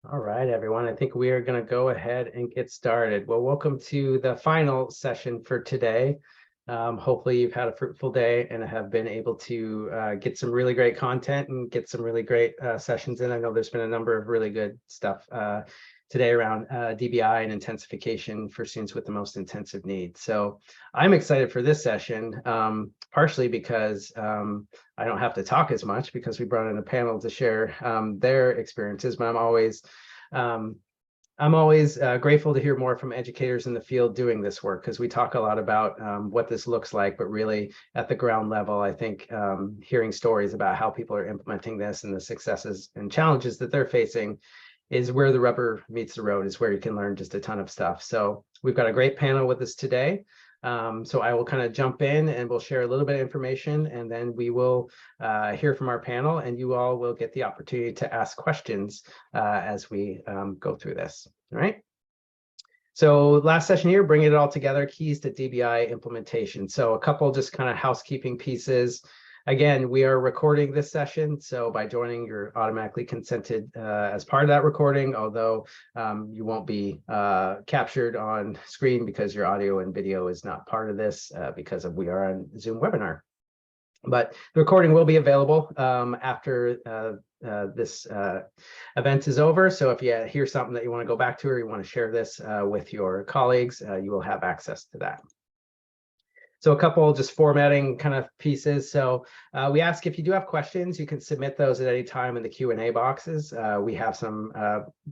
All right, everyone. I think we are going to go ahead and get started. Well, welcome to the final session for today. Hopefully you've had a fruitful day and have been able to get some really great content and get some really great sessions in. I know there's been a number of really good stuff today around DBI and intensification for students with the most intensive needs. So I'm excited for this session, partially because I don't have to talk as much because we brought in a panel to share their experiences, but I'm always grateful to hear more from educators in the field doing this work, because we talk a lot about what this looks like, but really at the ground level, I think hearing stories about how people are implementing this and the successes and challenges that they're facing is where the rubber meets the road, is where you can learn just a ton of stuff. So we've got a great panel with us today. So I will kind of jump in and we'll share a little bit of information, and then we will hear from our panel, and you all will get the opportunity to ask questions as we go through this. All right. So last session here, bringing it all together, keys to DBI implementation. So a couple just kind of housekeeping pieces. Again, we are recording this session, so by joining, you're automatically consented as part of that recording, although you won't be captured on screen because your audio and video is not part of this because we are on Zoom webinar. But the recording will be available after this event is over. So if you hear something that you want to go back to, or you want to share this with your colleagues, you will have access to that. So a couple just formatting kind of pieces. So we ask, if you do have questions, you can submit those at any time in the Q&A boxes. We have some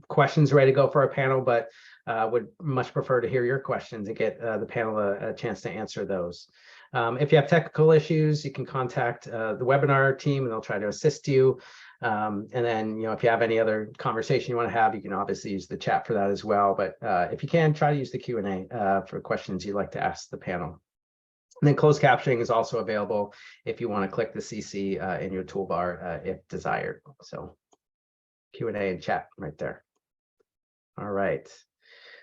questions ready to go for our panel, but would much prefer to hear your questions and get the panel a chance to answer those. If you have technical issues, you can contact the webinar team and they'll try to assist you. And then, if you have any other conversation you want to have, you can obviously use the chat for that as well. But if you can, try to use the Q&A for questions you'd like to ask the panel. And then closed captioning is also available if you want to click the CC in your toolbar if desired. So Q&A and chat right there. All right.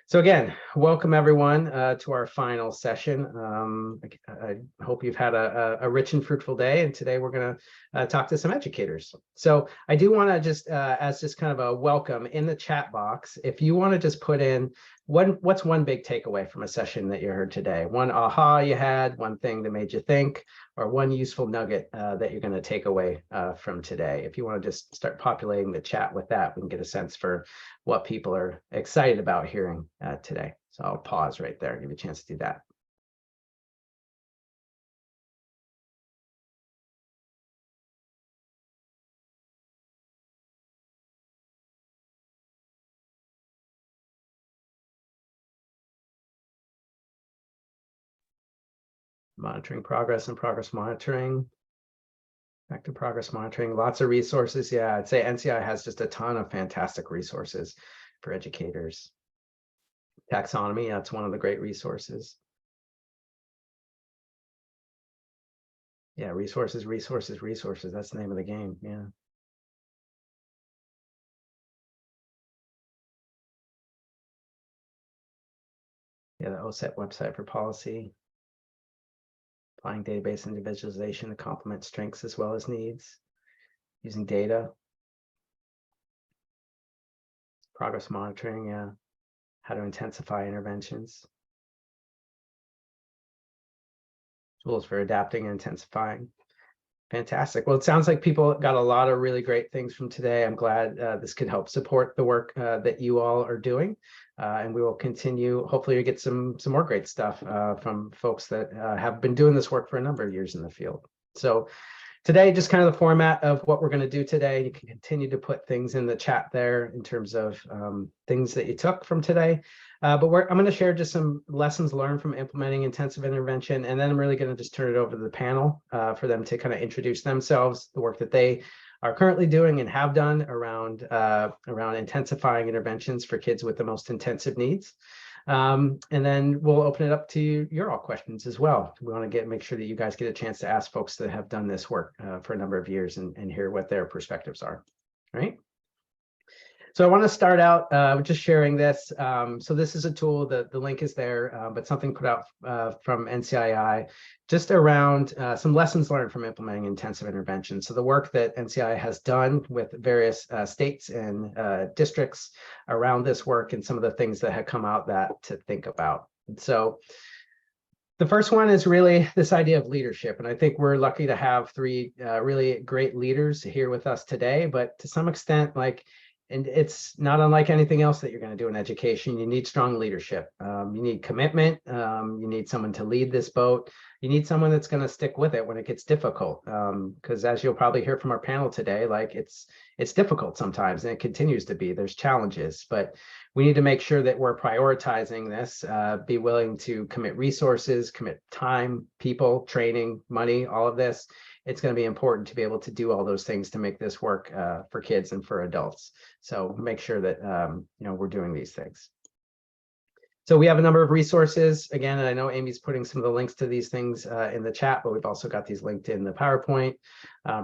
So again, welcome everyone to our final session. I hope you've had a rich and fruitful day, and today we're going to talk to some educators. So I do want to just, as just kind of a welcome, in the chat box, if you want to just put in what's one big takeaway from a session that you heard today, one aha you had, one thing that made you think, or one useful nugget that you're going to take away from today. If you want to just start populating the chat with that, we can get a sense for what people are excited about hearing today. So I'll pause right there, give you a chance to do that. Monitoring progress and progress monitoring. Back to progress monitoring, lots of resources. Yeah, I'd say NCI has just a ton of fantastic resources for educators. Taxonomy, that's one of the great resources. Yeah, resources. That's the name of the game. Yeah. Yeah, the OSET website for policy. Applying database individualization to complement strengths as well as needs. Using data. Progress monitoring, yeah. How to intensify interventions. Tools for adapting and intensifying. Fantastic. Well, it sounds like people got a lot of really great things from today. I'm glad this could help support the work that you all are doing. And we will continue. Hopefully, we get some more great stuff from folks that have been doing this work for a number of years in the field. So today, just kind of the format of what we're going to do today. You can continue to put things in the chat there in terms of things that you took from today. But I'm going to share just some lessons learned from implementing intensive intervention, and then I'm really going to just turn it over to the panel for them to kind of introduce themselves, the work that they are currently doing and have done around intensifying interventions for kids with the most intensive needs. And then we'll open it up to your all questions as well. We want to make sure that you guys get a chance to ask folks that have done this work for a number of years and hear what their perspectives are. All right. So I want to start out with just sharing this. So this is a tool that the link is there, but something put out from NCII just around some lessons learned from implementing intensive intervention. So the work that NCII has done with various states and districts around this work and some of the things that have come out that to think about. And so the first one is really this idea of leadership. And I think we're lucky to have three really great leaders here with us today, but to some extent, and it's not unlike anything else that you're going to do in education. You need strong leadership. You need commitment. You need someone to lead this boat. You need someone that's going to stick with it when it gets difficult. Because as you'll probably hear from our panel today, it's difficult sometimes, and it continues to be. There's challenges, but we need to make sure that we're prioritizing this, be willing to commit resources, commit time, people, training, money, all of this. It's going to be important to be able to do all those things to make this work for kids and for adults. So make sure that we're doing these things. So we have a number of resources. Again, and I know Amy's putting some of the links to these things in the chat, but we've also got these linked in the PowerPoint.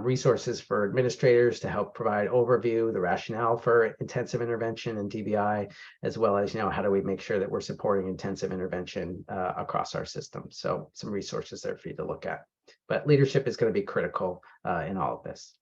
Resources for administrators to help provide overview, the rationale for intensive intervention and DBI, as well as how do we make sure that we're supporting intensive intervention across our system. So some resources there for you to look at. But leadership is going to be critical in all of this.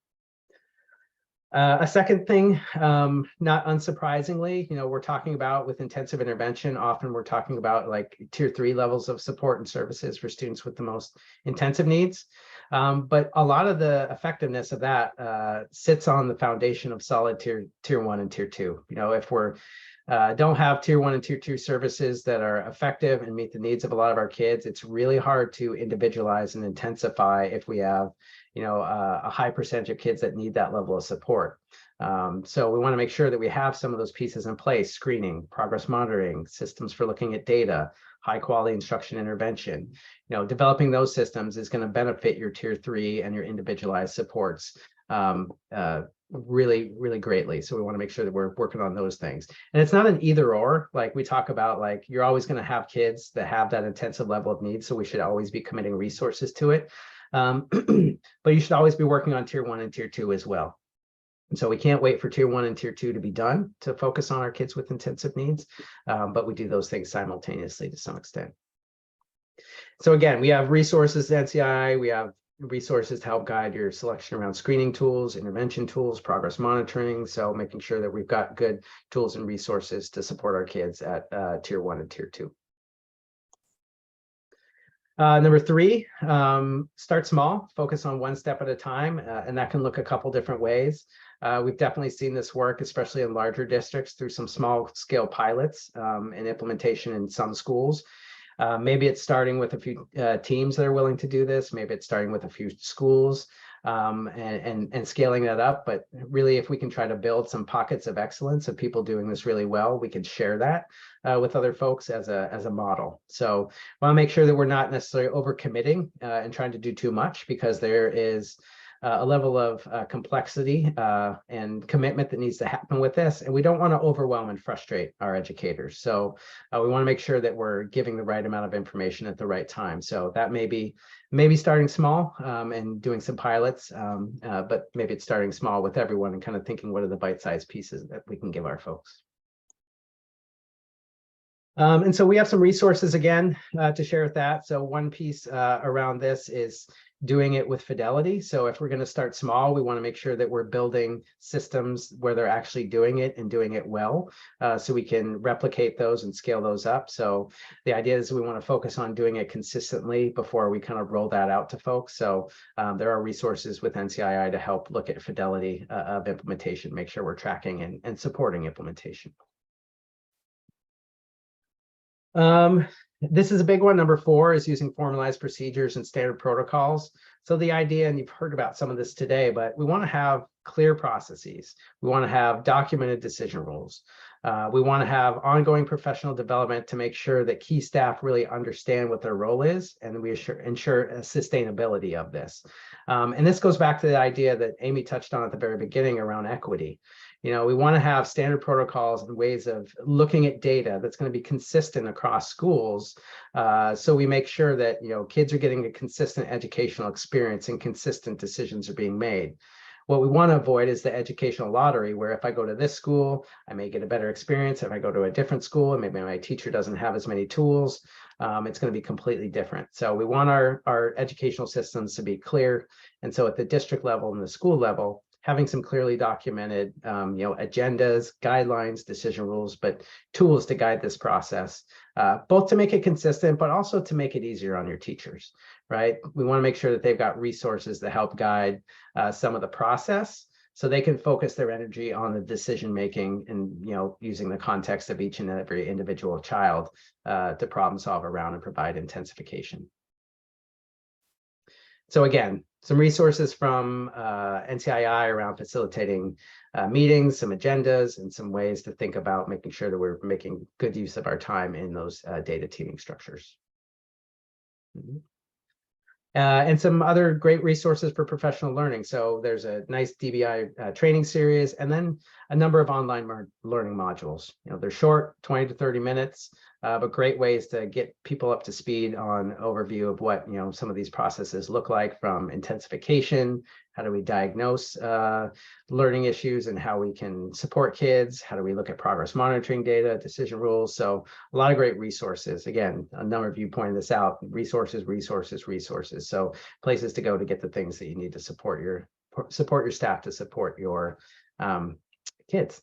A second thing, not unsurprisingly, we're talking about with intensive intervention, often we're talking about tier 3 levels of support and services for students with the most intensive needs. But a lot of the effectiveness of that sits on the foundation of solid tier 1 and tier 2. If we're don't have tier 1 and tier 2 services that are effective and meet the needs of a lot of our kids, it's really hard to individualize and intensify if we have a high percentage of kids that need that level of support. So we want to make sure that we have some of those pieces in place: screening, progress monitoring, systems for looking at data, high quality instruction intervention. Developing those systems is going to benefit your tier 3 and your individualized supports really, really greatly. So we want to make sure that we're working on those things. And it's not an either or. We talk about, you're always going to have kids that have that intensive level of need. So we should always be committing resources to it. But you should always be working on tier 1 and tier 2 as well. And so we can't wait for tier 1 and tier 2 to be done to focus on our kids with intensive needs. But we do those things simultaneously to some extent. So again, we have resources at NCI. We have resources to help guide your selection around screening tools, intervention tools, progress monitoring. So making sure that we've got good tools and resources to support our kids at tier 1 and tier 2. Number 3, start small, focus on one step at a time, and that can look a couple different ways. We've definitely seen this work, especially in larger districts, through some small scale pilots and implementation in some schools. Maybe it's starting with a few teams that are willing to do this. Maybe it's starting with a few schools and scaling that up. But really, if we can try to build some pockets of excellence of people doing this really well, we can share that with other folks as a model. So I want to make sure that we're not necessarily overcommitting and trying to do too much, because there is a level of complexity and commitment that needs to happen with this. And we don't want to overwhelm and frustrate our educators. So we want to make sure that we're giving the right amount of information at the right time. So that may be starting small and doing some pilots, but maybe it's starting small with everyone and kind of thinking, what are the bite-sized pieces that we can give our folks? And so we have some resources again to share with that. So one piece around this is doing it with fidelity. So if we're going to start small, we want to make sure that we're building systems where they're actually doing it and doing it well, so we can replicate those and scale those up. So the idea is we want to focus on doing it consistently before we kind of roll that out to folks. So there are resources with NCII to help look at fidelity of implementation, make sure we're tracking and supporting implementation. This is a big one. Number 4 is using formalized procedures and standard protocols. So the idea, and you've heard about some of this today, but we want to have clear processes. We want to have documented decision rules. We want to have ongoing professional development to make sure that key staff really understand what their role is, and we ensure sustainability of this. And this goes back to the idea that Amy touched on at the very beginning around equity. We want to have standard protocols and ways of looking at data that's going to be consistent across schools. So we make sure that, kids are getting a consistent educational experience and consistent decisions are being made. What we want to avoid is the educational lottery, where if I go to this school, I may get a better experience. If I go to a different school and maybe my teacher doesn't have as many tools, it's going to be completely different. So we want our educational systems to be clear. And so at the district level and the school level, having some clearly documented, agendas, guidelines, decision rules, but tools to guide this process, both to make it consistent, but also to make it easier on your teachers, right? We want to make sure that they've got resources to help guide some of the process, so they can focus their energy on the decision making and using the context of each and every individual child to problem solve around and provide intensification. So again, some resources from NCII around facilitating meetings, some agendas, and some ways to think about making sure that we're making good use of our time in those data teaming structures. And some other great resources for professional learning. So there's a nice DBI training series, and then a number of online learning modules. They're short, 20 to 30 minutes, but great ways to get people up to speed on overview of what some of these processes look like, from intensification, how do we diagnose learning issues and how we can support kids, how do we look at progress monitoring data, decision rules. So a lot of great resources. Again, a number of you pointed this out, resources. So places to go to get the things that you need to support your staff, to support your kids.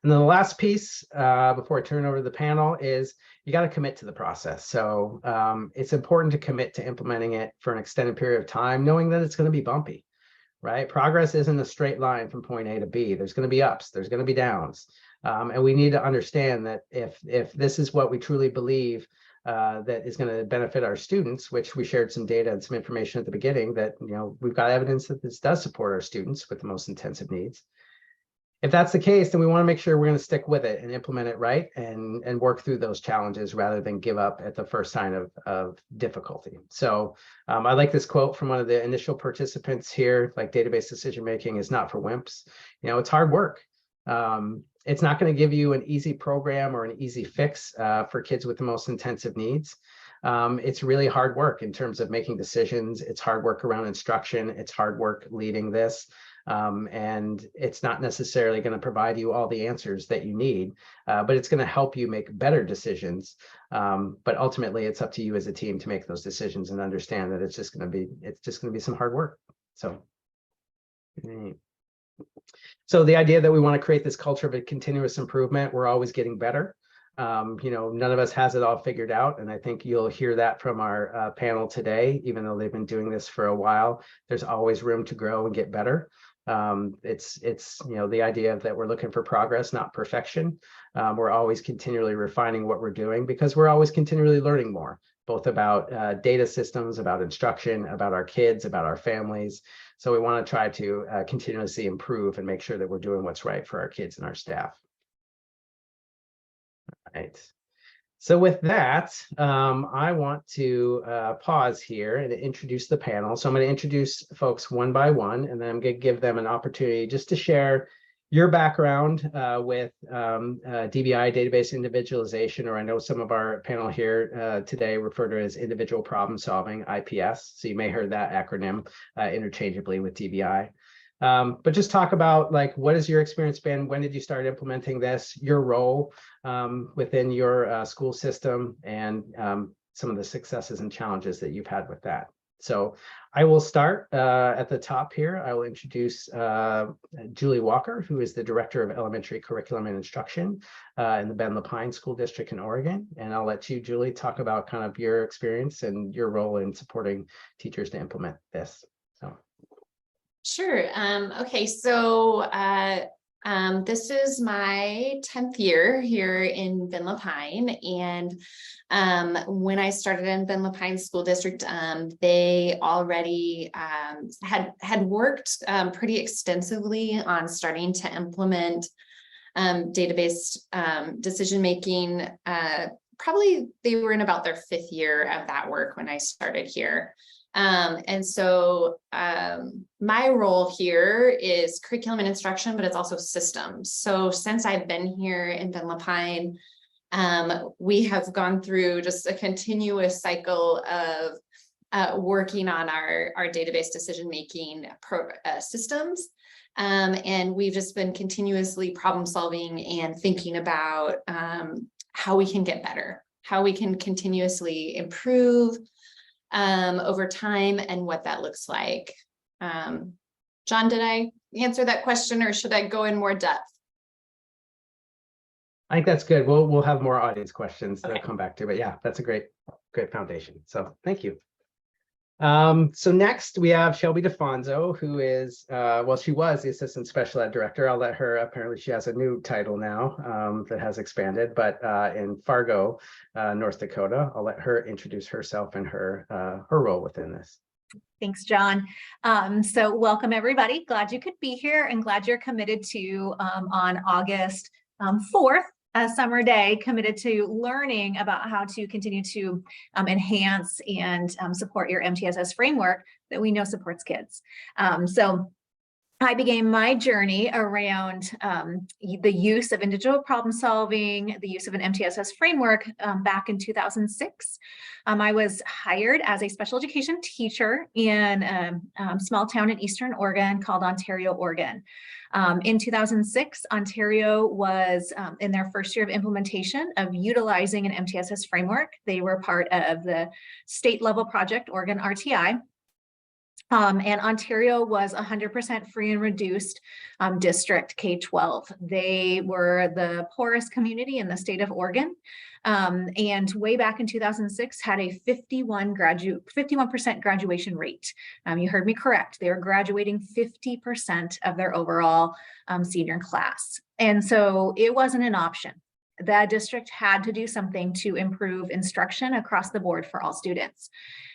And then the last piece before I turn over to the panel is you got to commit to the process. So it's important to commit to implementing it for an extended period of time, knowing that it's going to be bumpy, right? Progress isn't a straight line from point A to B. There's going to be ups, there's going to be downs. And we need to understand that if this is what we truly believe that is going to benefit our students, which we shared some data and some information at the beginning, that we've got evidence that this does support our students with the most intensive needs. If that's the case, then we want to make sure we're going to stick with it and implement it right and work through those challenges rather than give up at the first sign of difficulty. So I like this quote from one of the initial participants here, like database decision making is not for wimps. It's hard work. It's not going to give you an easy program or an easy fix for kids with the most intensive needs. It's really hard work in terms of making decisions. It's hard work around instruction. It's hard work leading this. And it's not necessarily going to provide you all the answers that you need, but it's going to help you make better decisions. But ultimately, it's up to you as a team to make those decisions and understand that it's just going to be some hard work. So the idea that we want to create this culture of a continuous improvement, we're always getting better. None of us has it all figured out. And I think you'll hear that from our panel today, even though they've been doing this for a while. There's always room to grow and get better. It's the idea that we're looking for progress, not perfection. We're always continually refining what we're doing because we're always continually learning more, both about data systems, about instruction, about our kids, about our families. So we want to try to continuously improve and make sure that we're doing what's right for our kids and our staff. Right. So with that, I want to pause here and introduce the panel. So I'm going to introduce folks one by one, and then I'm going to give them an opportunity just to share your background with DBI, database individualization, or I know some of our panel here today refer to it as individual problem solving, IPS. So you may hear that acronym interchangeably with DBI. But just talk about, like, what has your experience been? When did you start implementing this? Your role within your school system, and some of the successes and challenges that you've had with that. So I will start at the top here. I will introduce Julie Walker, who is the Director of Elementary Curriculum and Instruction in the Ben Lapine School District in Oregon. And I'll let you, Julie, talk about kind of your experience and your role in supporting teachers to implement this. So. Sure. Okay, so this is my 10th year here in Ben Lapine, and when I started in Ben Lapine School District, they already had worked pretty extensively on starting to implement database decision making. Probably they were in about their 5th year of that work when I started here. And so my role here is curriculum and instruction, but it's also systems. So since I've been here in Ben Lapine, we have gone through just a continuous cycle of working on our database decision-making systems. And we've just been continuously problem solving and thinking about how we can get better, how we can continuously improve over time and what that looks like. John, did I answer that question or should I go in more depth? I think that's good. We'll have more audience questions Okay. to come back to, but yeah, that's a great foundation. So thank you. So next we have Shelby DeFonso, who is, well, she was the Assistant Special Ed Director. I'll let her, apparently she has a new title now that has expanded, but in Fargo, North Dakota. I'll let her introduce herself and her role within this. Thanks, John. So welcome, everybody. Glad you could be here and glad you're committed to, on August 4th, a summer day, committed to learning about how to continue to enhance and support your MTSS framework that we know supports kids. So I began my journey around the use of individual problem solving, the use of an MTSS framework back in 2006. I was hired as a special education teacher in a small town in Eastern Oregon called Ontario, Oregon. In 2006, Ontario was in their first year of implementation of utilizing an MTSS framework. They were part of the state level project, Oregon RTI. And Ontario was 100% free and reduced district K-12. They were the poorest community in the state of Oregon. And way back in 2006 had a 51% graduation rate. You heard me correct. They were graduating 50% of their overall senior class. And so it wasn't an option. The district had to do something to improve instruction across the board for all students.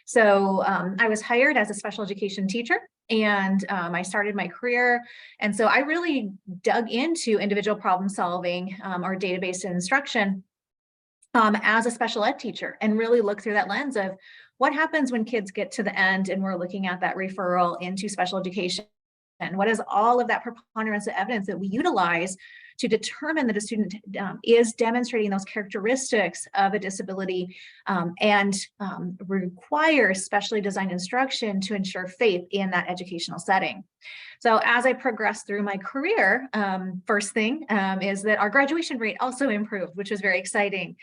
So I was hired as a special education teacher and I started my career. And so I really dug into individual problem solving or database instruction as a special ed teacher and really look through that lens of what happens when kids get to the end and we're looking at that referral into special education. And what is all of that preponderance of evidence that we utilize to determine that a student is demonstrating those characteristics of a disability and requires specially designed instruction to ensure faith in that educational setting. So as I progressed through my career, first thing is that our graduation rate also improved, which was very exciting.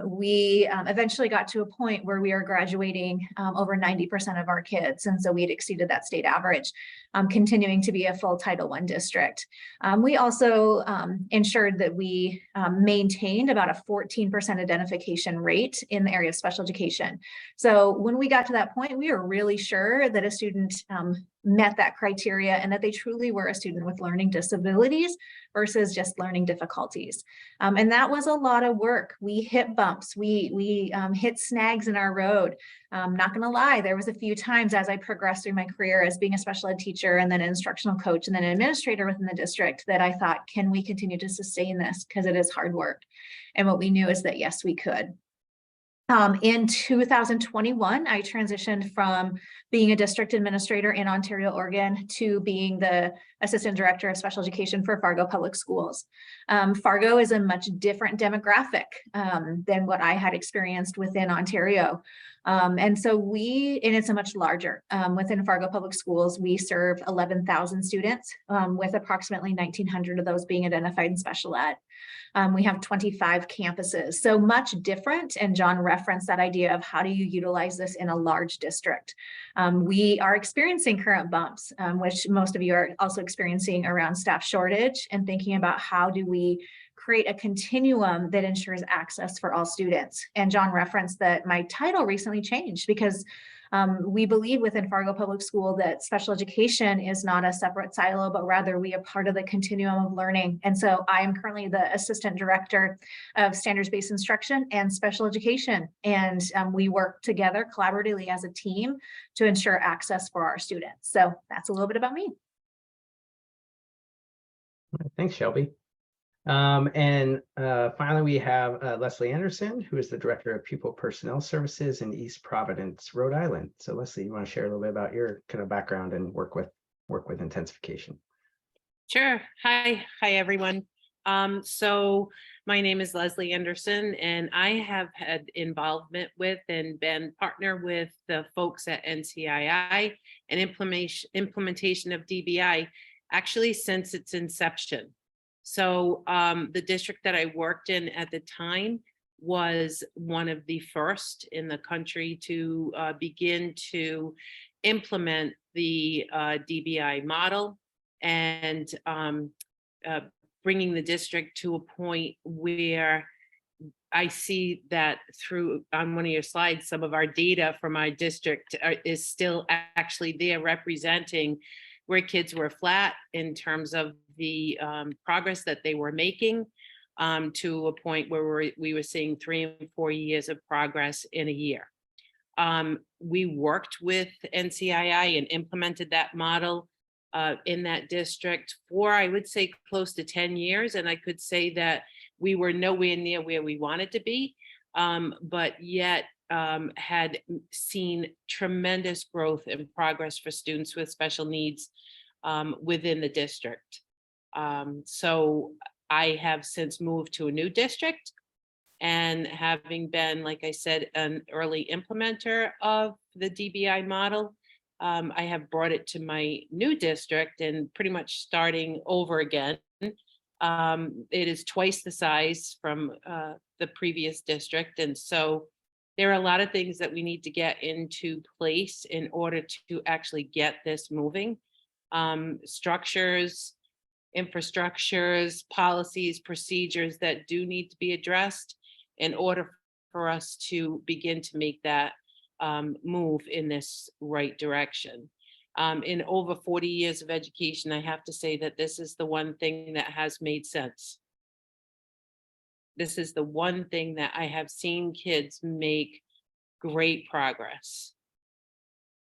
We eventually got to a point where we are graduating over 90% of our kids. And so we had exceeded that state average, continuing to be a full Title I district. We also ensured that we maintained about a 14% identification rate in the area of special education. So when we got to that point, we were really sure that a student met that criteria and that they truly were a student with learning disabilities versus just learning difficulties. And that was a lot of work. We hit bumps, we hit snags in our road. Not gonna lie, there was a few times as I progressed through my career as being a special ed teacher and then an instructional coach and then an administrator within the district that I thought, can we continue to sustain this? Because it is hard work. And what we knew is that yes, we could. In 2021, I transitioned from being a district administrator in Ontario, Oregon, to being the assistant director of special education for Fargo Public Schools. Fargo is a much different demographic than what I had experienced within Ontario. And so it's a much larger, within Fargo Public Schools, we serve 11,000 students with approximately 1,900 of those being identified in special ed. We have 25 campuses, so much different. And John referenced that idea of how do you utilize this in a large district. We are experiencing current bumps, which most of you are also experiencing around staff shortage and thinking about how do we create a continuum that ensures access for all students. And John referenced that my title recently changed because we believe within Fargo Public School that special education is not a separate silo, but rather we are part of the continuum of learning. And so I am currently the assistant director of standards-based instruction and special education. And we work together collaboratively as a team to ensure access for our students. So that's a little bit about me. Thanks, Shelby. And finally, we have Leslie Anderson, who is the Director of Pupil Personnel Services in East Providence, Rhode Island. So Leslie, you want to share a little bit about your kind of background and work with intensification? Sure. Hi everyone. So my name is Leslie Anderson, and I have had involvement with and been partner with the folks at NCII and implementation of DBI actually since its inception. So the district that I worked in at the time was one of the first in the country to begin to implement the DBI model and bringing the district to a point where I see that through on one of your slides, some of our data from our district is still actually there representing where kids were flat in terms of the progress that they were making to a point where we were seeing 3 and 4 years of progress in a year. We worked with NCII and implemented that model in that district for, I would say, close to 10 years. And I could say that we were nowhere near where we wanted to be, but yet had seen tremendous growth and progress for students with special needs within the district. So I have since moved to a new district, and having been, like I said, an early implementer of the DBI model, I have brought it to my new district and pretty much starting over again. It is twice the size from the previous district. And so there are a lot of things that we need to get into place in order to actually get this moving. Structures, infrastructures, policies, procedures that do need to be addressed in order for us to begin to make that move in this right direction. In over 40 years of education, I have to say that this is the one thing that has made sense. This is the one thing that I have seen kids make great progress,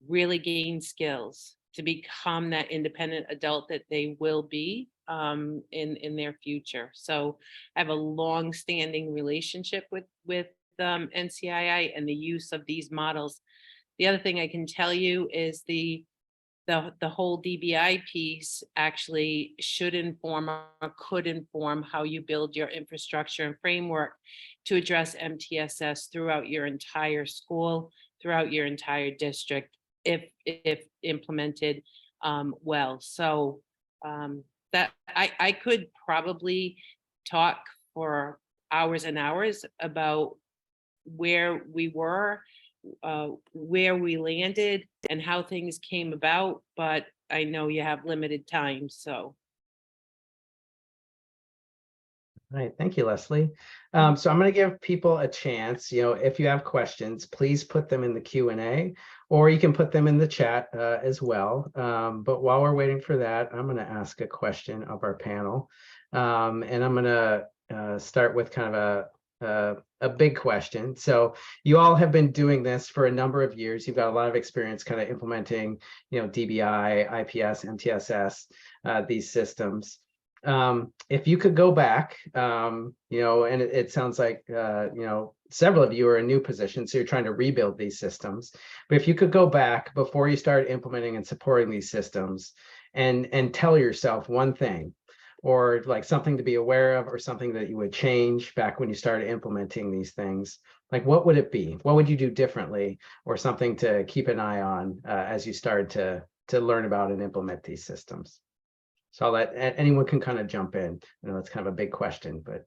really gain skills to become that independent adult that they will be in their future. So I have a long-standing relationship with NCII and the use of these models. The other thing I can tell you is the whole DBI piece actually should inform or could inform how you build your infrastructure and framework to address MTSS throughout your entire school, throughout your entire district, if implemented well. So that I could probably talk for hours and hours about where we were, where we landed, and how things came about, but I know you have limited time, so. All right, thank you, Leslie. So I'm going to give people a chance. If you have questions, please put them in the Q&A, or you can put them in the chat as well. But while we're waiting for that, I'm going to ask a question of our panel, and I'm going to start with kind of a big question. So you all have been doing this for a number of years. You've got a lot of experience kind of implementing, DBI, IPS, MTSS, these systems. If you could go back, and it sounds like, several of you are in new positions, so you're trying to rebuild these systems. But if you could go back before you started implementing and supporting these systems and tell yourself one thing, or like something to be aware of, or something that you would change back when you started implementing these things, like what would it be? What would you do differently, or something to keep an eye on as you started to learn about and implement these systems? So I'll let anyone can kind of jump in. I know it's kind of a big question, but.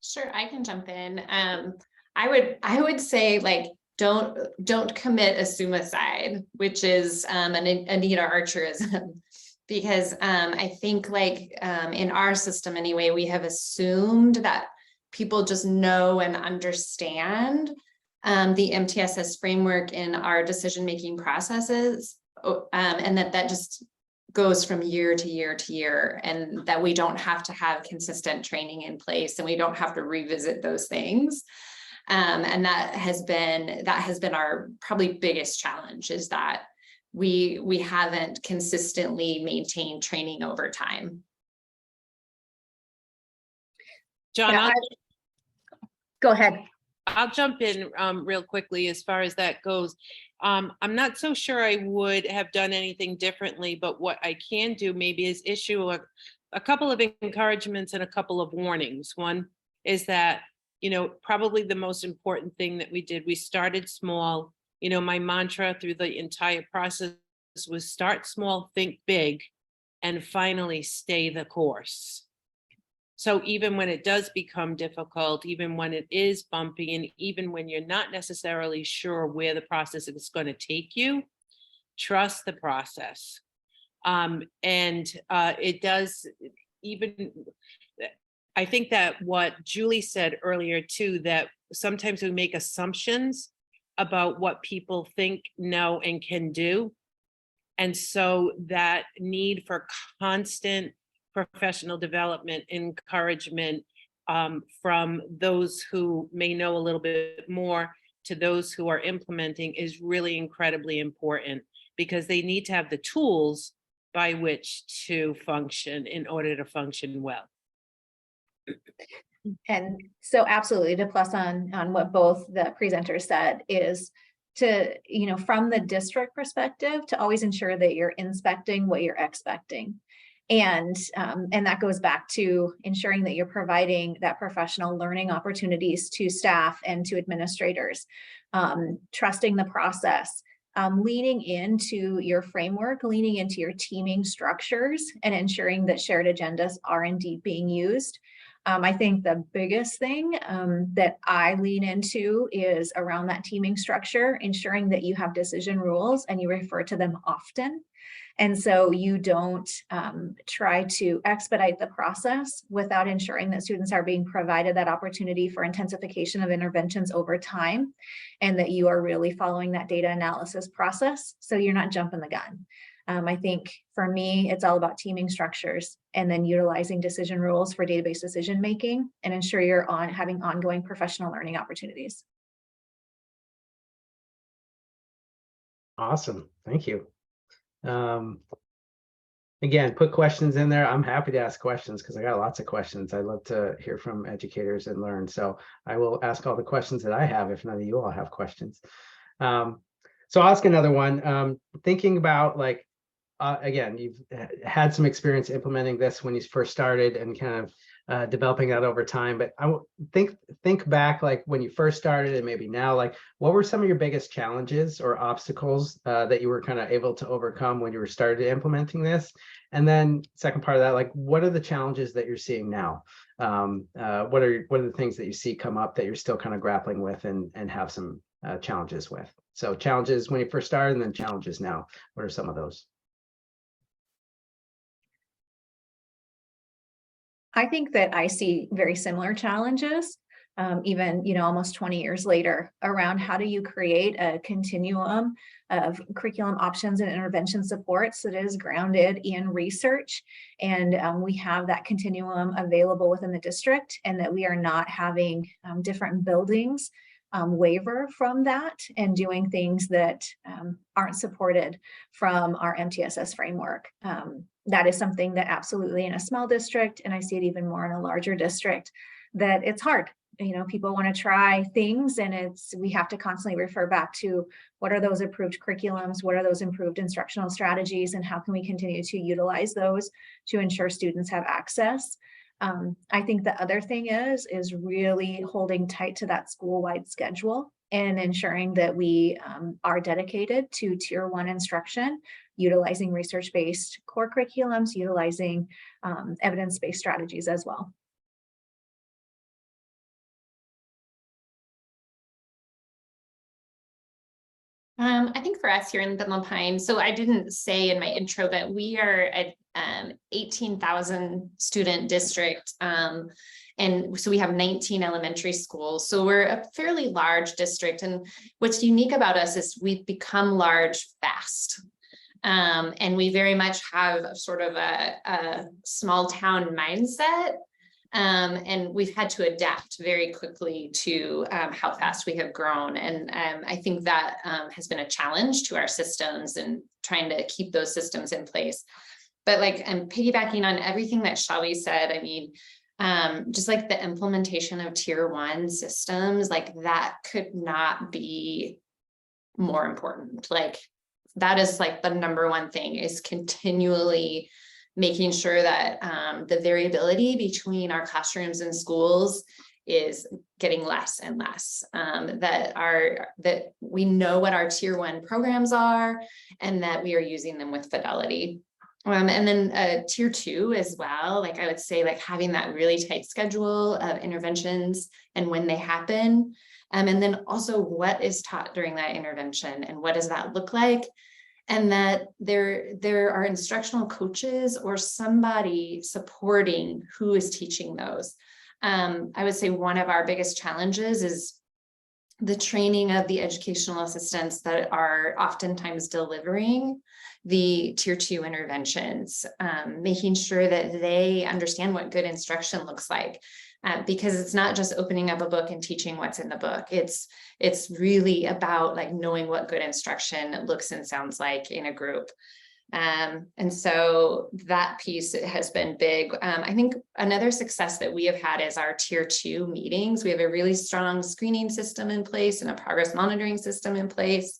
Sure, I can jump in. I would say, like, don't commit a suicide, which is an Anita Archerism. Because I think, like, in our system anyway, we have assumed that people just know and understand the MTSS framework in our decision-making processes, and that just goes from year to year to year, and that we don't have to have consistent training in place, and we don't have to revisit those things. And that has been our probably biggest challenge, is that we haven't consistently maintained training over time. John, Yeah, go ahead. I'll jump in real quickly as far as that goes. I'm not so sure I would have done anything differently, but what I can do maybe is issue a couple of encouragements and a couple of warnings. One is that, probably the most important thing that we did, we started small. My mantra through the entire process was start small, think big, and finally stay the course. So even when it does become difficult, even when it is bumpy, and even when you're not necessarily sure where the process is going to take you, trust the process. It does, even, I think that what Julie said earlier too, that sometimes we make assumptions about what people think, know, and can do. And so that need for constant professional development, encouragement from those who may know a little bit more to those who are implementing is really incredibly important, because they need to have the tools by which to function in order to function well. And so absolutely, to plus on what both the presenters said is to, from the district perspective, to always ensure that you're inspecting what you're expecting. And that goes back to ensuring that you're providing that professional learning opportunities to staff and to administrators, trusting the process, leaning into your framework, leaning into your teaming structures, and ensuring that shared agendas are indeed being used. I think the biggest thing that I lean into is around that teaming structure, ensuring that you have decision rules and you refer to them often. And so you don't try to expedite the process without ensuring that students are being provided that opportunity for intensification of interventions over time, and that you are really following that data analysis process, so you're not jumping the gun. I think for me, it's all about teaming structures and then utilizing decision rules for database decision making, and ensure you're having ongoing professional learning opportunities. Awesome, thank you. Again, put questions in there. I'm happy to ask questions because I got lots of questions. I'd love to hear from educators and learn. So I will ask all the questions that I have if none of you all have questions. So I'll ask another one. Thinking about, like, again, you've had some experience implementing this when you first started and kind of developing that over time. But I think back, like when you first started and maybe now, like what were some of your biggest challenges or obstacles that you were kind of able to overcome when you were started implementing this? And then second part of that, like what are the challenges that you're seeing now? What are the things that you see come up that you're still kind of grappling with and have some challenges with? So challenges when you first started, and then challenges now. What are some of those? I think that I see very similar challenges, even, almost 20 years later, around how do you create a continuum of curriculum options and intervention supports that is grounded in research. And we have that continuum available within the district, and that we are not having different buildings waver from that and doing things that aren't supported from our MTSS framework. That is something that absolutely in a small district, and I see it even more in a larger district, that it's hard. People want to try things, and we have to constantly refer back to what are those approved curriculums, what are those improved instructional strategies, and how can we continue to utilize those to ensure students have access. I think the other thing is really holding tight to that school-wide schedule and ensuring that we are dedicated to Tier 1 instruction, utilizing research-based core curriculums, utilizing evidence-based strategies as well. I think for us here in Benla Pine, so I didn't say in my intro, but we are an 18,000 student district. And so we have 19 elementary schools. So we're a fairly large district. And what's unique about us is we've become large fast. And we very much have sort of a small town mindset. And we've had to adapt very quickly to how fast we have grown. And I think that has been a challenge to our systems and trying to keep those systems in place. But like, I'm piggybacking on everything that Shawi said. I mean, just like the implementation of Tier 1 systems, like that could not be more important. Like that is like the number one thing, is continually making sure that the variability between our classrooms and schools is getting less and less, that we know what our tier 1 programs are and that we are using them with fidelity. And then tier 2 as well, like I would say, like having that really tight schedule of interventions and when they happen. And then also what is taught during that intervention and what does that look like? And that there are instructional coaches or somebody supporting who is teaching those. I would say one of our biggest challenges is the training of the educational assistants that are oftentimes delivering the tier 2 interventions, making sure that they understand what good instruction looks like. Because it's not just opening up a book and teaching what's in the book. It's really about like knowing what good instruction looks and sounds like in a group. And so that piece has been big. I think another success that we have had is our tier 2 meetings. We have a really strong screening system in place and a progress monitoring system in place.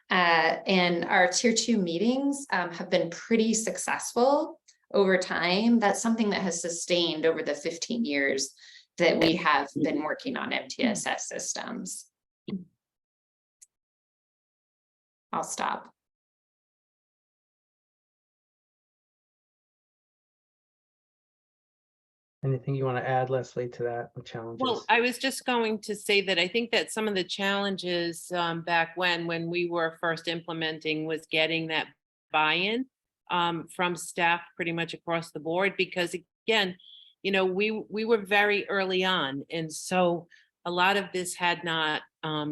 And our tier 2 meetings have been pretty successful over time. That's something that has sustained over the 15 years that we have been working on MTSS systems. I'll stop. Anything you want to add, Leslie, to that challenges? Well, I was just going to say that I think that some of the challenges back when we were first implementing was getting that buy-in from staff pretty much across the board, because again, you know, we were very early on, and so a lot of this had not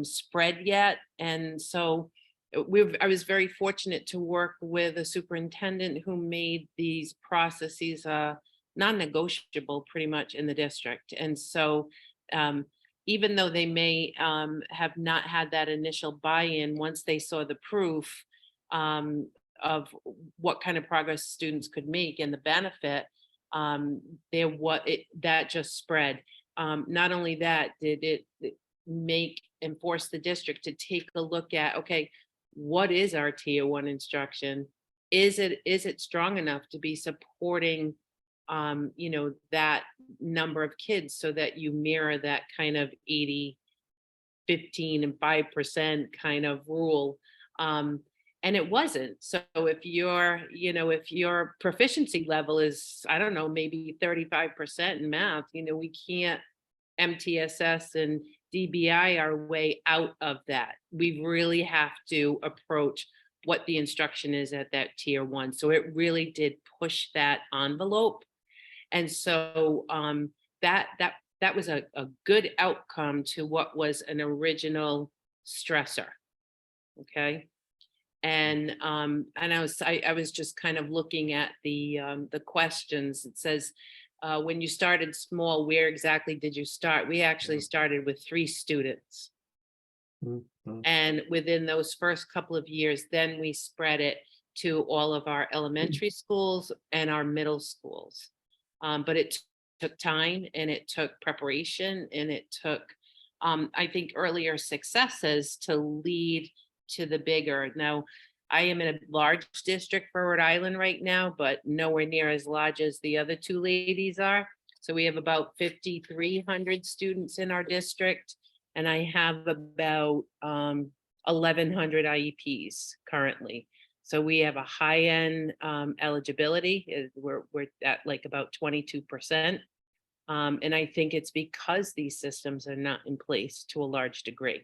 spread yet, and so I was very fortunate to work with a superintendent who made these processes non-negotiable pretty much in the district. And so even though they may have not had that initial buy-in, once they saw the proof of what kind of progress students could make and the benefit, that just spread. Not only that, did it make and force the district to take a look at, okay, what is our tier 1 instruction? Is it strong enough to be supporting you know, that number of kids, so that you mirror that kind of 80, 15 and 5% kind of rule. And it wasn't. So if your proficiency level is, I don't know, maybe 35% in math, you know, we can't MTSS and DBI our way out of that. We really have to approach what the instruction is at that tier 1. So it really did push that envelope. And so that was a good outcome to what was an original stressor. Okay. And I was just kind of looking at the questions. It says, when you started small, where exactly did you start? We actually started with 3 students. Mm-hmm. And within those first couple of years, then we spread it to all of our elementary schools and our middle schools. But it took time, and it took preparation, and it took, I think, earlier successes to lead to the bigger. Now, I am in a large district for Rhode Island right now, but nowhere near as large as the other 2 ladies are. So we have about 5,300 students in our district, and I have about 1,100 IEPs currently. So we have a high-end eligibility. We're at like about 22%. And I think it's because these systems are not in place to a large degree.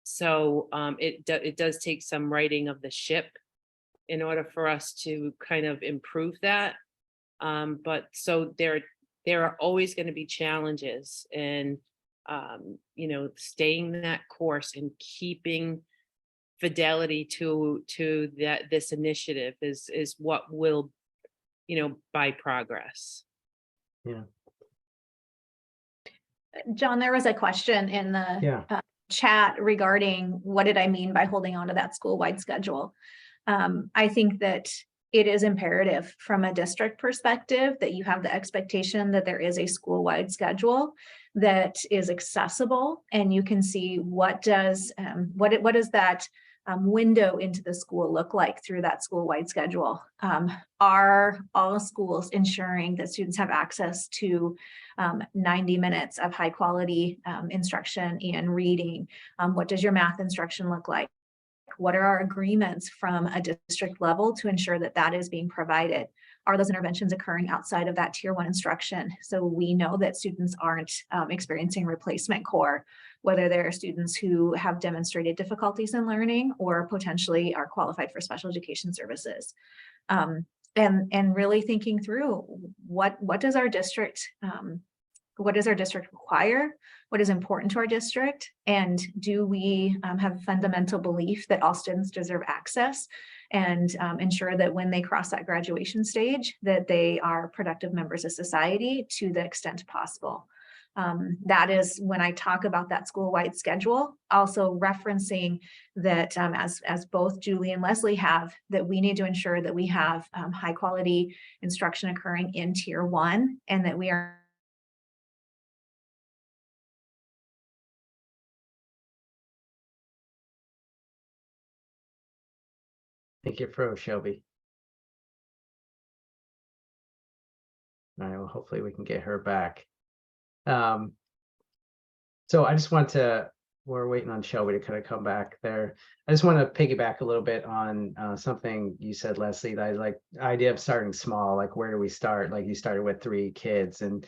So it does take some righting of the ship in order for us to kind of improve that. But so there are always going to be challenges, and you know, staying that course and keeping fidelity to this initiative is what will, you know, buy progress. Yeah. John, there was a question in the chat regarding what did I mean by holding on to that school-wide schedule. I think that it is imperative from a district perspective that you have the expectation that there is a school-wide schedule that is accessible, and you can see what does that window into the school look like through that school-wide schedule? Are all schools ensuring that students have access to 90 minutes of high quality instruction and reading? What does your math instruction look like? What are our agreements from a district level to ensure that that is being provided? Are those interventions occurring outside of that tier 1 instruction? So we know that students aren't experiencing replacement core, whether they're students who have demonstrated difficulties in learning or potentially are qualified for special education services. And really thinking through what does our district require? What is important to our district? And do we have a fundamental belief that all students deserve access, and ensure that when they cross that graduation stage, that they are productive members of society to the extent possible? That is when I talk about that school-wide schedule, also referencing that as both Julie and Leslie have, that we need to ensure that we have high quality instruction occurring in tier 1, and that we are I think you're froze, Shelby. All right, well, hopefully we can get her back. So I just want to, we're waiting on Shelby to kind of come back there. I just want to piggyback a little bit on something you said, Leslie, that I like the idea of starting small. Like, where do we start? Like, you started with 3 kids, and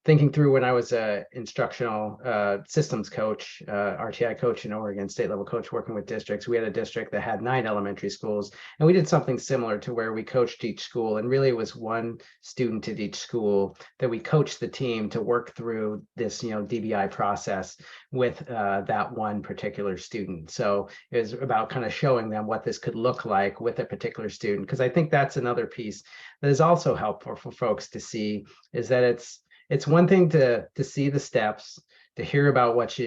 thinking through when I was a instructional systems coach, RTI coach in Oregon, state level coach working with districts. We had a district that had 9 elementary schools, and we did something similar to where we coached each school, and really it was 1 student at each school that we coached the team to work through this, DBI process with that one particular student. So it was about kind of showing them what this could look like with a particular student, because I think that's another piece that is also helpful for folks to see, is that it's one thing to see the steps, to hear about what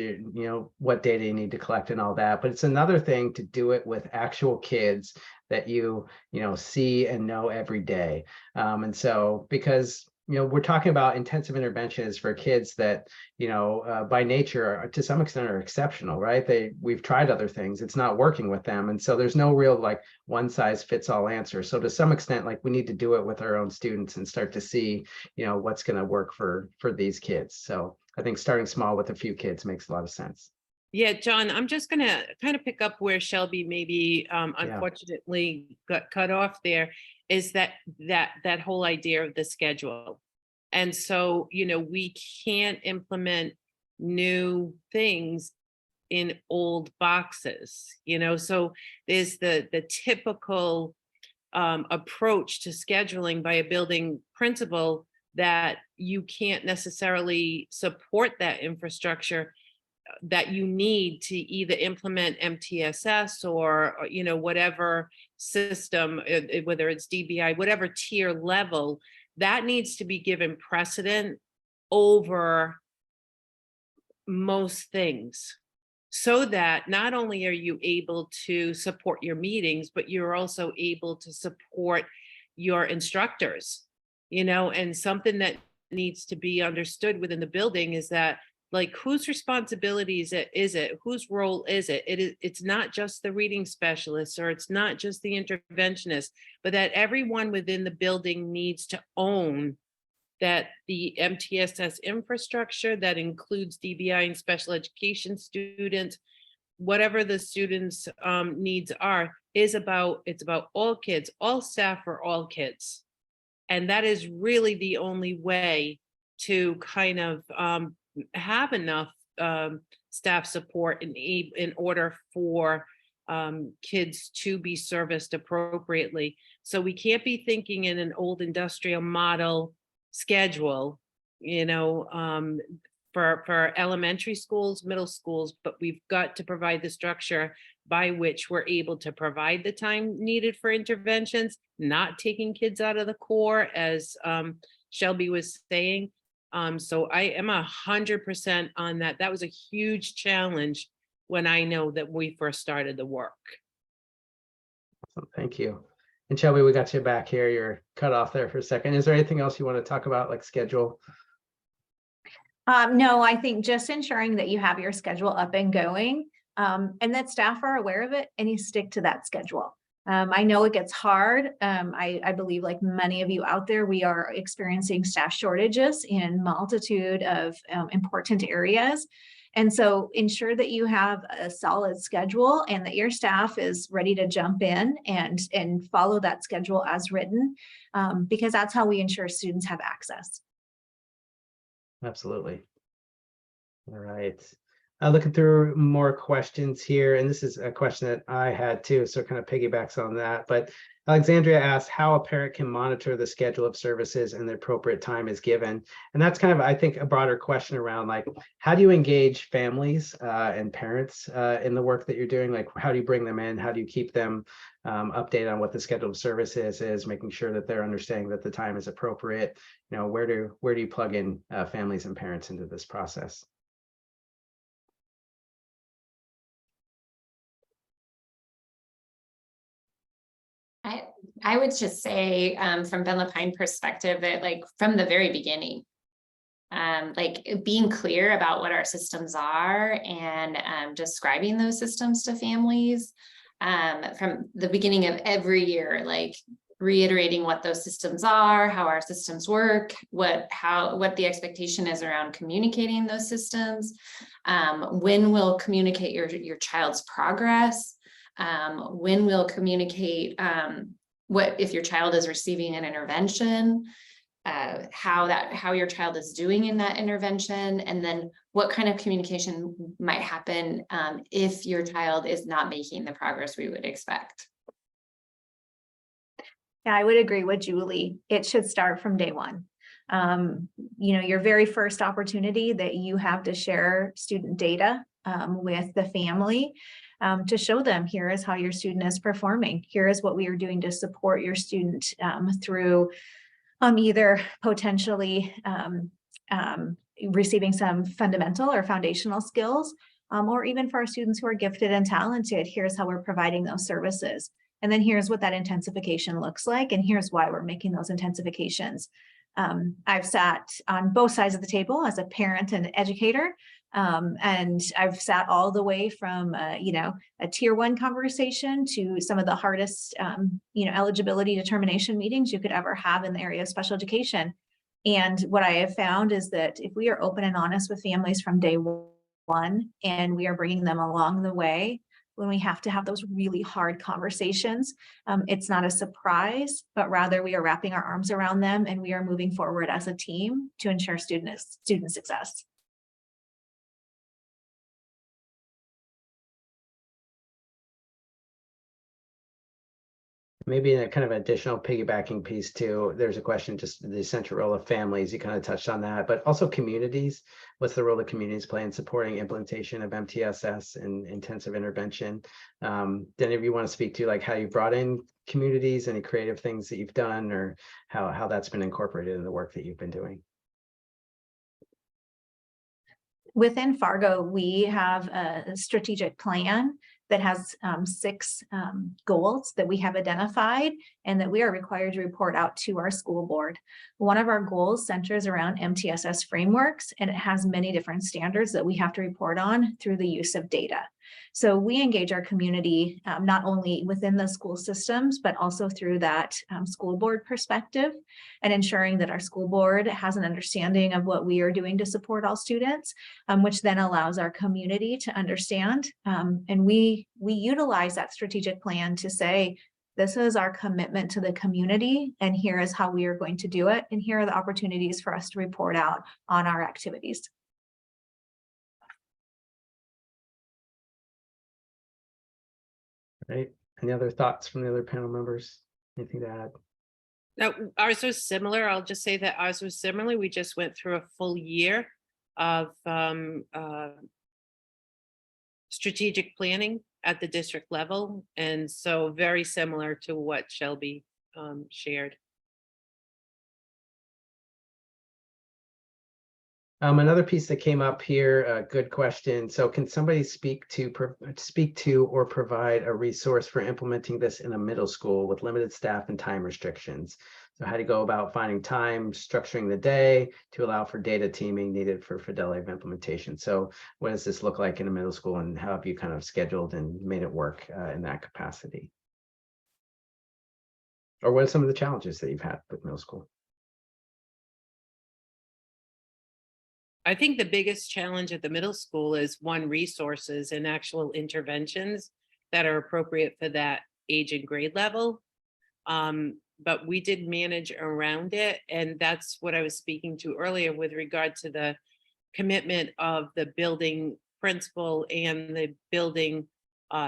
what data you need to collect and all that, but it's another thing to do it with actual kids that you see and know every day. And so, because we're talking about intensive interventions for kids that, by nature, to some extent, are exceptional, right? We've tried other things, it's not working with them. And so there's no real like one size fits all answer. So to some extent, like, we need to do it with our own students and start to see, what's going to work for these kids. So I think starting small with a few kids makes a lot of sense. Yeah, John, I'm just going to kind of pick up where Shelby maybe unfortunately got cut off there, is that whole idea of the schedule. And so, we can't implement new things in old boxes, so there's the typical approach to scheduling by a building principal that you can't necessarily support that infrastructure that you need to either implement MTSS or whatever system, whether it's DBI, whatever tier level, that needs to be given precedent over most things, so that not only are you able to support your meetings, but you're also able to support your instructors, and something that needs to be understood within the building is that, like, whose responsibility is it? Whose role is it? It's not just the reading specialist, or it's not just the interventionist, but that everyone within the building needs to own that the MTSS infrastructure that includes DBI and special education students, whatever the students' needs are, it's about all kids, all staff for all kids. And that is really the only way to kind of have enough staff support in order for kids to be serviced appropriately. So we can't be thinking in an old industrial model schedule, for elementary schools, middle schools, but we've got to provide the structure by which we're able to provide the time needed for interventions, not taking kids out of the core, as Shelby was saying. So I am 100% on that. That was a huge challenge when I know that we first started the work. Awesome. Thank you. And Shelby, we got you back here. You're cut off there for a second. Is there anything else you want to talk about, like schedule? No, I think just ensuring that you have your schedule up and going and that staff are aware of it, and you stick to that schedule. I know it gets hard. I believe, like many of you out there, we are experiencing staff shortages in multitude of important areas. And so ensure that you have a solid schedule and that your staff is ready to jump in and follow that schedule as written, because that's how we ensure students have access. Absolutely. All right. Looking through more questions here, and this is a question that I had too, so it kind of piggybacks on that. But Alexandria asked how a parent can monitor the schedule of services and the appropriate time is given. And that's kind of, I think, a broader question around like, how do you engage families and parents in the work that you're doing? Like, how do you bring them in? How do you keep them updated on what the schedule of services is, making sure that they're understanding that the time is appropriate? You know, where do you plug in families and parents into this process? I would just say from Ben Lapine perspective that like from the very beginning, like being clear about what our systems are and describing those systems to families from the beginning of every year, like reiterating what those systems are, how our systems work, what the expectation is around communicating those systems, when we'll communicate your child's progress, when we'll communicate what if your child is receiving an intervention, how your child is doing in that intervention, and then what kind of communication might happen if your child is not making the progress we would expect. Yeah, I would agree with Julie. It should start from day one. You know, your very first opportunity that you have to share student data with the family to show them, here is how your student is performing. Here is what we are doing to support your student through either potentially receiving some fundamental or foundational skills, or even for our students who are gifted and talented, here's how we're providing those services. And then here's what that intensification looks like, and here's why we're making those intensifications. I've sat on both sides of the table as a parent and educator, and I've sat all the way from, you know, a tier 1 conversation to some of the hardest, you know, eligibility determination meetings you could ever have in the area of special education. And what I have found is that if we are open and honest with families from day one, and we are bringing them along the way, when we have to have those really hard conversations, it's not a surprise, but rather we are wrapping our arms around them and we are moving forward as a team to ensure student success. Maybe a kind of additional piggybacking piece too. There's a question, just the central role of families. You kind of touched on that, but also communities. What's the role that communities play in supporting implementation of MTSS and intensive intervention? Do any of you want to speak to like how you brought in communities, any creative things that you've done, or how that's been incorporated in the work that you've been doing? Within Fargo, we have a strategic plan that has 6 goals that we have identified and that we are required to report out to our school board. One of our goals centers around MTSS frameworks, and it has many different standards that we have to report on through the use of data. So we engage our community not only within the school systems, but also through that school board perspective, and ensuring that our school board has an understanding of what we are doing to support all students, which then allows our community to understand. And we utilize that strategic plan to say, this is our commitment to the community, and here is how we are going to do it. And here are the opportunities for us to report out on our activities. Right. Any other thoughts from the other panel members? Anything to add? Now, ours was similar. I'll just say that ours was similar. We just went through a full year of strategic planning at the district level. And so very similar to what Shelby shared. Another piece that came up here, good question. So can somebody speak to or provide a resource for implementing this in a middle school with limited staff and time restrictions? So how do you go about finding time, structuring the day to allow for data teaming needed for fidelity of implementation? So what does this look like in a middle school, and how have you kind of scheduled and made it work in that capacity? Or what are some of the challenges that you've had with middle school? I think the biggest challenge at the middle school is one, resources and actual interventions that are appropriate for that age and grade level. But we did manage around it. And that's what I was speaking to earlier with regard to the commitment of the building principal and the building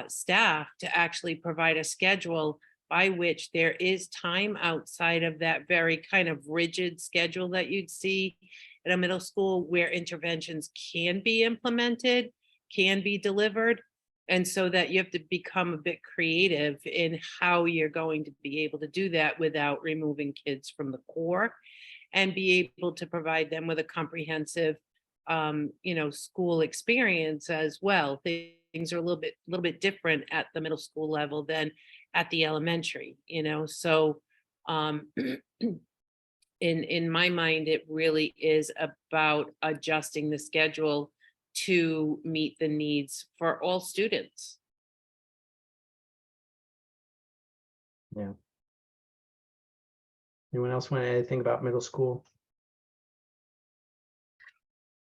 staff to actually provide a schedule by which there is time outside of that very kind of rigid schedule that you'd see at a middle school, where interventions can be implemented, can be delivered. And so that you have to become a bit creative in how you're going to be able to do that without removing kids from the core, and be able to provide them with a comprehensive school experience as well. Things are a little bit different at the middle school level than at the elementary, so in my mind, it really is about adjusting the schedule to meet the needs for all students. Yeah. Anyone else want anything about middle school?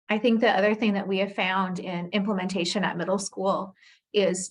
I think the other thing that we have found in implementation at middle school is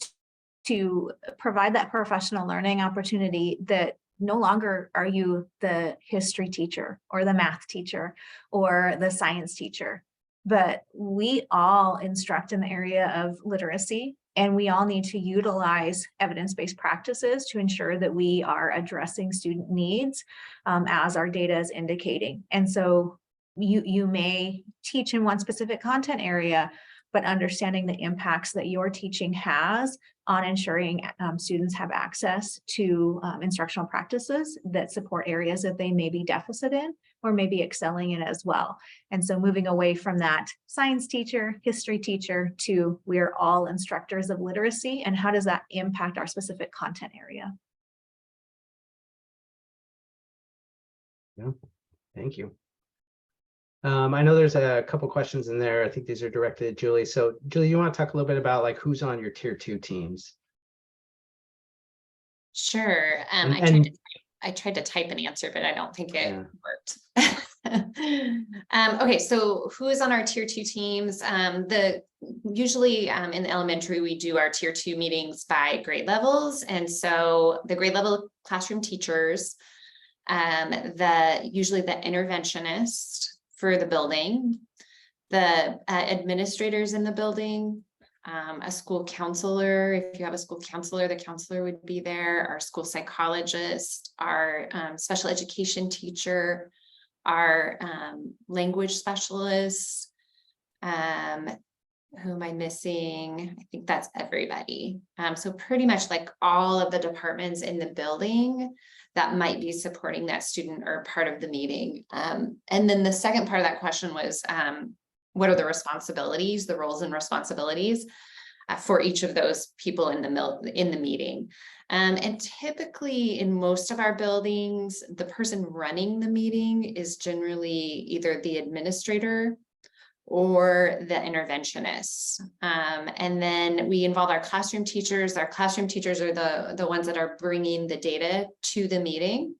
to provide that professional learning opportunity, that no longer are you the history teacher or the math teacher or the science teacher, but we all instruct in the area of literacy, and we all need to utilize evidence-based practices to ensure that we are addressing student needs as our data is indicating. And so you may teach in one specific content area, but understanding the impacts that your teaching has on ensuring students have access to instructional practices that support areas that they may be deficit in or maybe excelling in as well. And so moving away from that science teacher, history teacher, to we're all instructors of literacy, and how does that impact our specific content area? Yeah, thank you. I know there's a couple questions in there. I think these are directed at Julie. So Julie, you want to talk a little bit about like who's on your tier 2 teams? Sure. And I tried to type an answer, but I don't think it Yeah. worked. Okay, so who is on our tier 2 teams? Usually in the elementary, we do our tier 2 meetings by grade levels. And so the grade level classroom teachers, usually the interventionist for the building, the administrators in the building, a school counselor. If you have a school counselor, the counselor would be there, our school psychologist, our special education teacher, our language specialist. Who am I missing? I think that's everybody. So pretty much like all of the departments in the building that might be supporting that student or part of the meeting. And then the second part of that question was, what are the responsibilities, the roles and responsibilities for each of those people in the meeting? And typically in most of our buildings, the person running the meeting is generally either the administrator or the interventionist. And then we involve our classroom teachers. Our classroom teachers are the ones that are bringing the data to the meeting.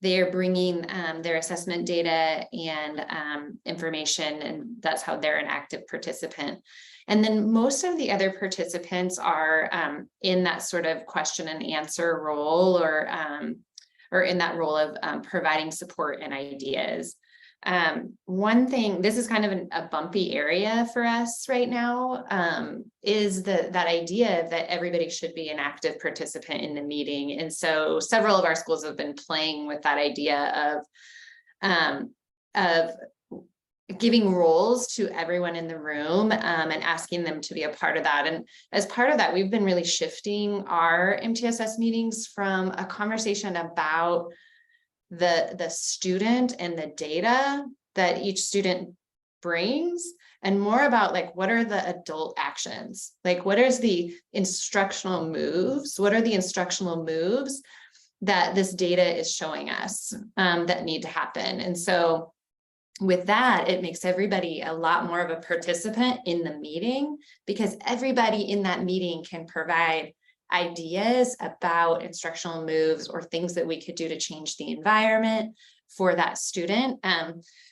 They are bringing their assessment data and information, and that's how they're an active participant. And then most of the other participants are in that sort of question and answer role, or in that role of providing support and ideas. One thing, this is kind of a bumpy area for us right now, is that idea that everybody should be an active participant in the meeting. And so several of our schools have been playing with that idea of giving roles to everyone in the room and asking them to be a part of that. And as part of that, we've been really shifting our MTSS meetings from a conversation about the student and the data that each student brings, and more about like, what are the adult actions? Like, what is the instructional moves? What are the instructional moves that this data is showing us that need to happen. And so with that, it makes everybody a lot more of a participant in the meeting, because everybody in that meeting can provide ideas about instructional moves or things that we could do to change the environment for that student.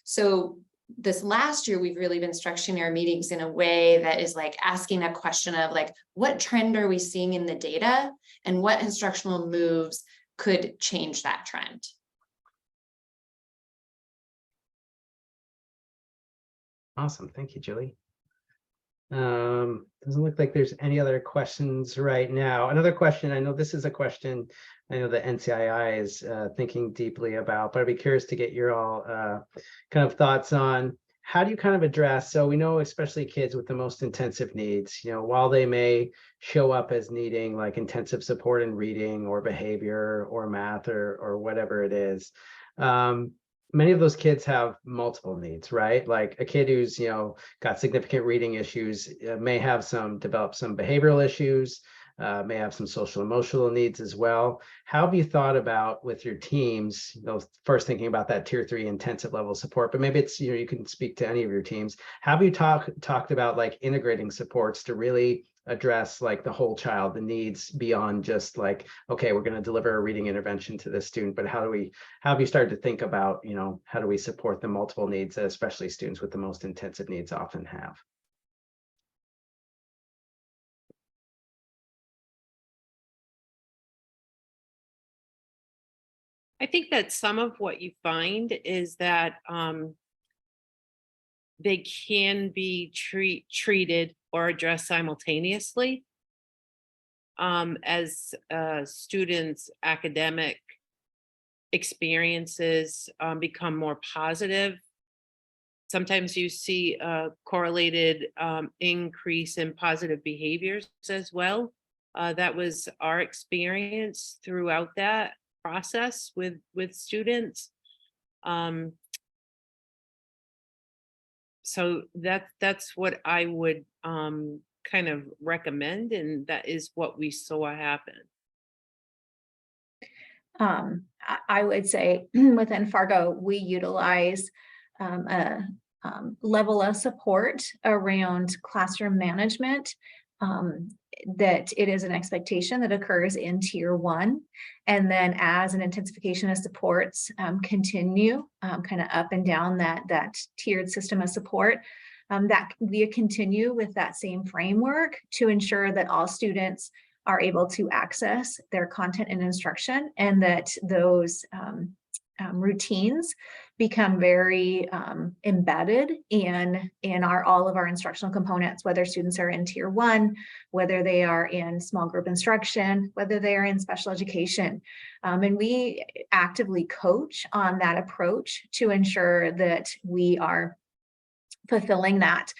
So this last year, we've really been structuring our meetings in a way that is like asking a question of like, what trend are we seeing in the data, and what instructional moves could change that trend? Awesome. Thank you, Julie. Doesn't look like there's any other questions right now. Another question, I know this is a question I know the NCII is thinking deeply about, but I'd be curious to get your all kind of thoughts on how do you kind of address, so we know especially kids with the most intensive needs, you know, while they may show up as needing like intensive support in reading or behavior or math or whatever it is, many of those kids have multiple needs, right? Like a kid who's, you know, got significant reading issues may have develop some behavioral issues, may have some social emotional needs as well. How have you thought about with your teams, you know, first thinking about that tier 3 intensive level support, but maybe it's, you know, you can speak to any of your teams. How have you talked about like integrating supports to really address like the whole child, the needs beyond just like, okay, we're going to deliver a reading intervention to this student, but how have you started to think about, you know, how do we support the multiple needs that especially students with the most intensive needs often have? I think that some of what you find is that they can be treated or addressed simultaneously as students' academic experiences become more positive. Sometimes you see a correlated increase in positive behaviors as well. That was our experience throughout that process with students. So that's what I would kind of recommend, and that is what we saw happen. I would say within Fargo, we utilize a level of support around classroom management, that it is an expectation that occurs in tier 1. And then as an intensification of supports continue kind of up and down that tiered system of support, that we continue with that same framework to ensure that all students are able to access their content and instruction, and that those routines become very embedded in all of our instructional components, whether students are in tier 1, whether they are in small group instruction, whether they are in special education. And we actively coach on that approach to ensure that we are fulfilling that.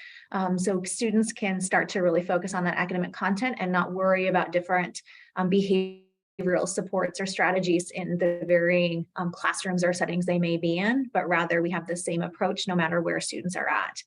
So students can start to really focus on that academic content and not worry about different behavioral supports or strategies in the varying classrooms or settings they may be in, but rather we have the same approach no matter where students are at.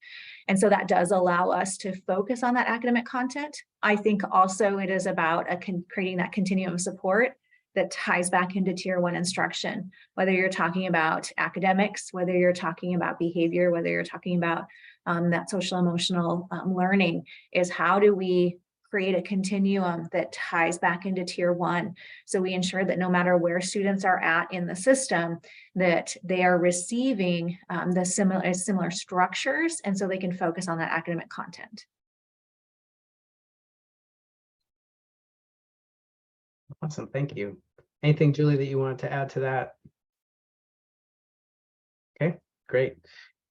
And so that does allow us to focus on that academic content. I think also it is about creating that continuum of support that ties back into tier 1 instruction, whether you're talking about academics, whether you're talking about behavior, whether you're talking about that social emotional learning, is how do we create a continuum that ties back into tier 1. So we ensure that no matter where students are at in the system, that they are receiving the similar structures, and so they can focus on that academic content. Awesome, thank you. Anything, Julie, that you wanted to add to that? Okay, great.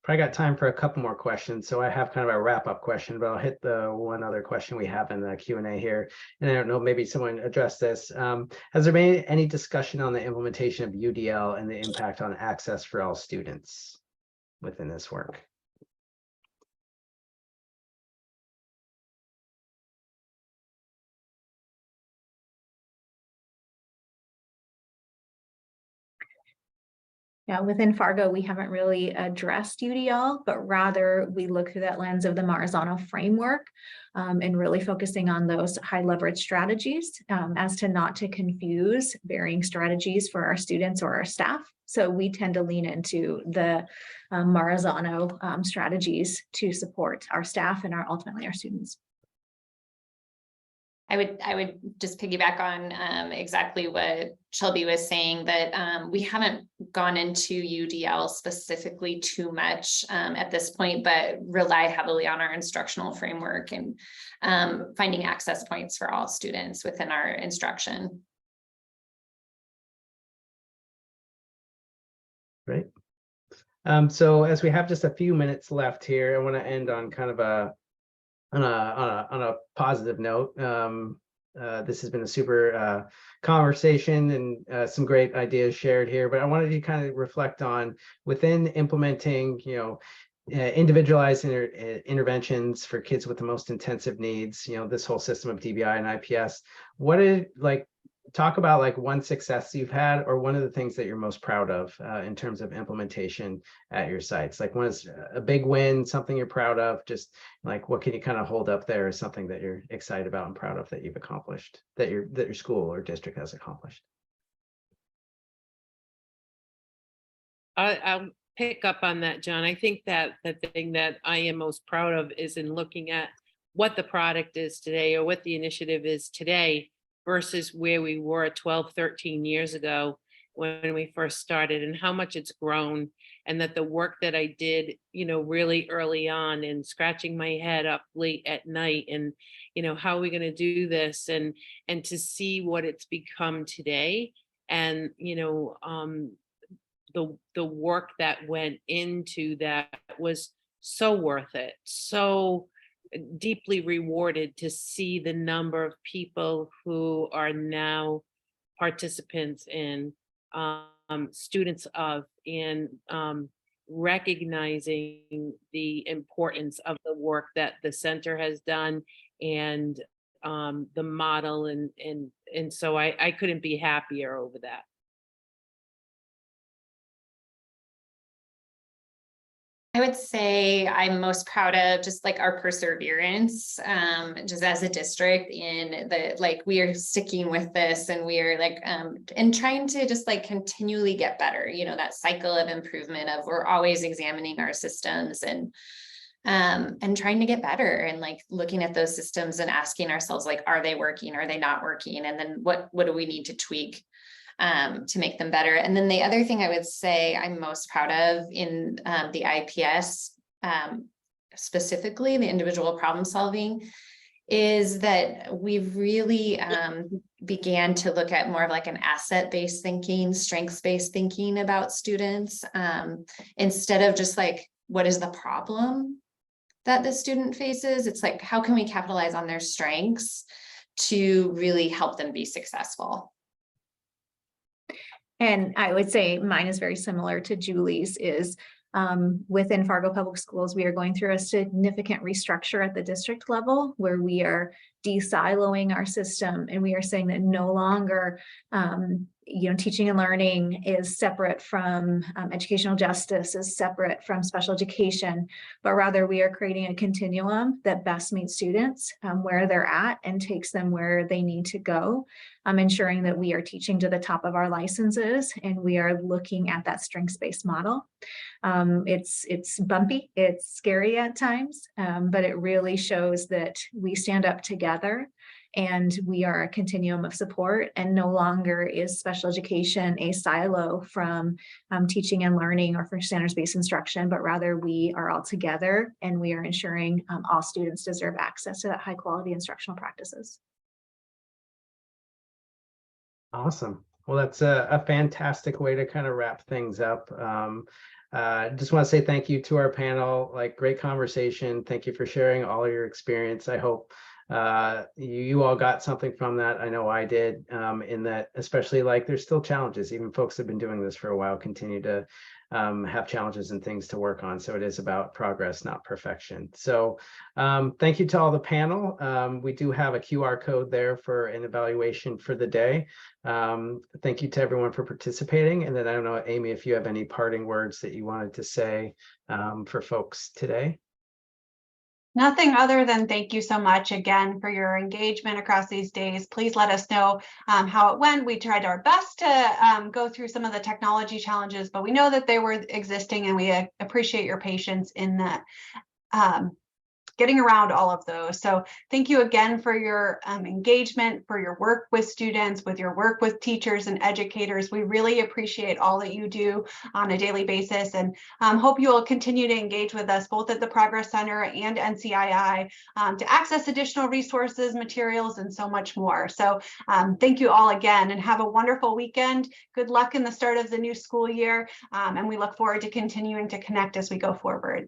Probably got time for a couple more questions. So I have kind of a wrap-up question, but I'll hit the one other question we have in the Q&A here. And I don't know, maybe someone addressed this. Has there been any discussion on the implementation of UDL and the impact on access for all students within this work? Yeah, within Fargo, we haven't really addressed UDL, but rather we look through that lens of the Marzano framework and really focusing on those high leverage strategies as to not to confuse varying strategies for our students or our staff. So we tend to lean into the Marzano strategies to support our staff and ultimately our students. I would just piggyback on exactly what Shelby was saying, that we haven't gone into UDL specifically too much at this point, but rely heavily on our instructional framework and finding access points for all students within our instruction. Great. So as we have just a few minutes left here, I want to end on kind of on a positive note. This has been a super conversation and some great ideas shared here, but I wanted you to kind of reflect on within implementing, individualized interventions for kids with the most intensive needs, this whole system of DBI and IPS. What did talk about like one success you've had, or one of the things that you're most proud of in terms of implementation at your sites? Like, one is a big win, something you're proud of, just like what can you kind of hold up there as something that you're excited about and proud of that you've accomplished, that your school or district has accomplished? I'll pick up on that, John. I think that the thing that I am most proud of is in looking at what the product is today, or what the initiative is today, versus where we were 12, 13 years ago when we first started, and how much it's grown. And that the work that I did, really early on, and scratching my head up late at night, and, how are we going to do this? And to see what it's become today, and, the work that went into that was so worth it. So deeply rewarded to see the number of people who are now participants in, students of, and recognizing the importance of the work that the center has done, and the model, and so I couldn't be happier over that. I would say I'm most proud of just like our perseverance, just as a district, in the we are sticking with this, and we are and trying to just continually get better. That cycle of improvement of we're always examining our systems and trying to get better, and looking at those systems and asking ourselves, are they working? Are they not working? And then what do we need to tweak to make them better? And then the other thing I would say I'm most proud of in the IPS, specifically the individual problem solving, is that we've really began to look at more of an asset-based thinking, strengths-based thinking about students, instead of just what is the problem that the student faces. It's how can we capitalize on their strengths to really help them be successful? And I would say mine is very similar to Julie's, is within Fargo Public Schools, we are going through a significant restructure at the district level, where we are de-siloing our system, and we are saying that no longer teaching and learning is separate from educational justice, is separate from special education, but rather we are creating a continuum that best meets students where they're at and takes them where they need to go, ensuring that we are teaching to the top of our licenses, and we are looking at that strengths-based model. It's bumpy, it's scary at times, but it really shows that we stand up together and we are a continuum of support, and no longer is special education a silo from teaching and learning or for standards-based instruction, but rather we are all together, and we are ensuring all students deserve access to that high quality instructional practices. Awesome. Well, that's a fantastic way to kind of wrap things up. Just want to say thank you to our panel. Great conversation. Thank you for sharing all of your experience. I hope you all got something from that. I know I did, in that, especially there's still challenges. Even folks that have been doing this for a while continue to have challenges and things to work on. So it is about progress, not perfection. So thank you to all the panel. We do have a QR code there for an evaluation for the day. Thank you to everyone for participating. And then I don't know, Amy, if you have any parting words that you wanted to say for folks today. Nothing other than thank you so much again for your engagement across these days. Please let us know how it went. We tried our best to go through some of the technology challenges, but we know that they were existing, and we appreciate your patience in that. Getting around all of those. So thank you again for your engagement, for your work with students, with your work with teachers and educators. We really appreciate all that you do on a daily basis, and hope you will continue to engage with us both at the Progress Center and NCII to access additional resources, materials, and so much more. So thank you all again, and have a wonderful weekend. Good luck in the start of the new school year, and we look forward to continuing to connect as we go forward.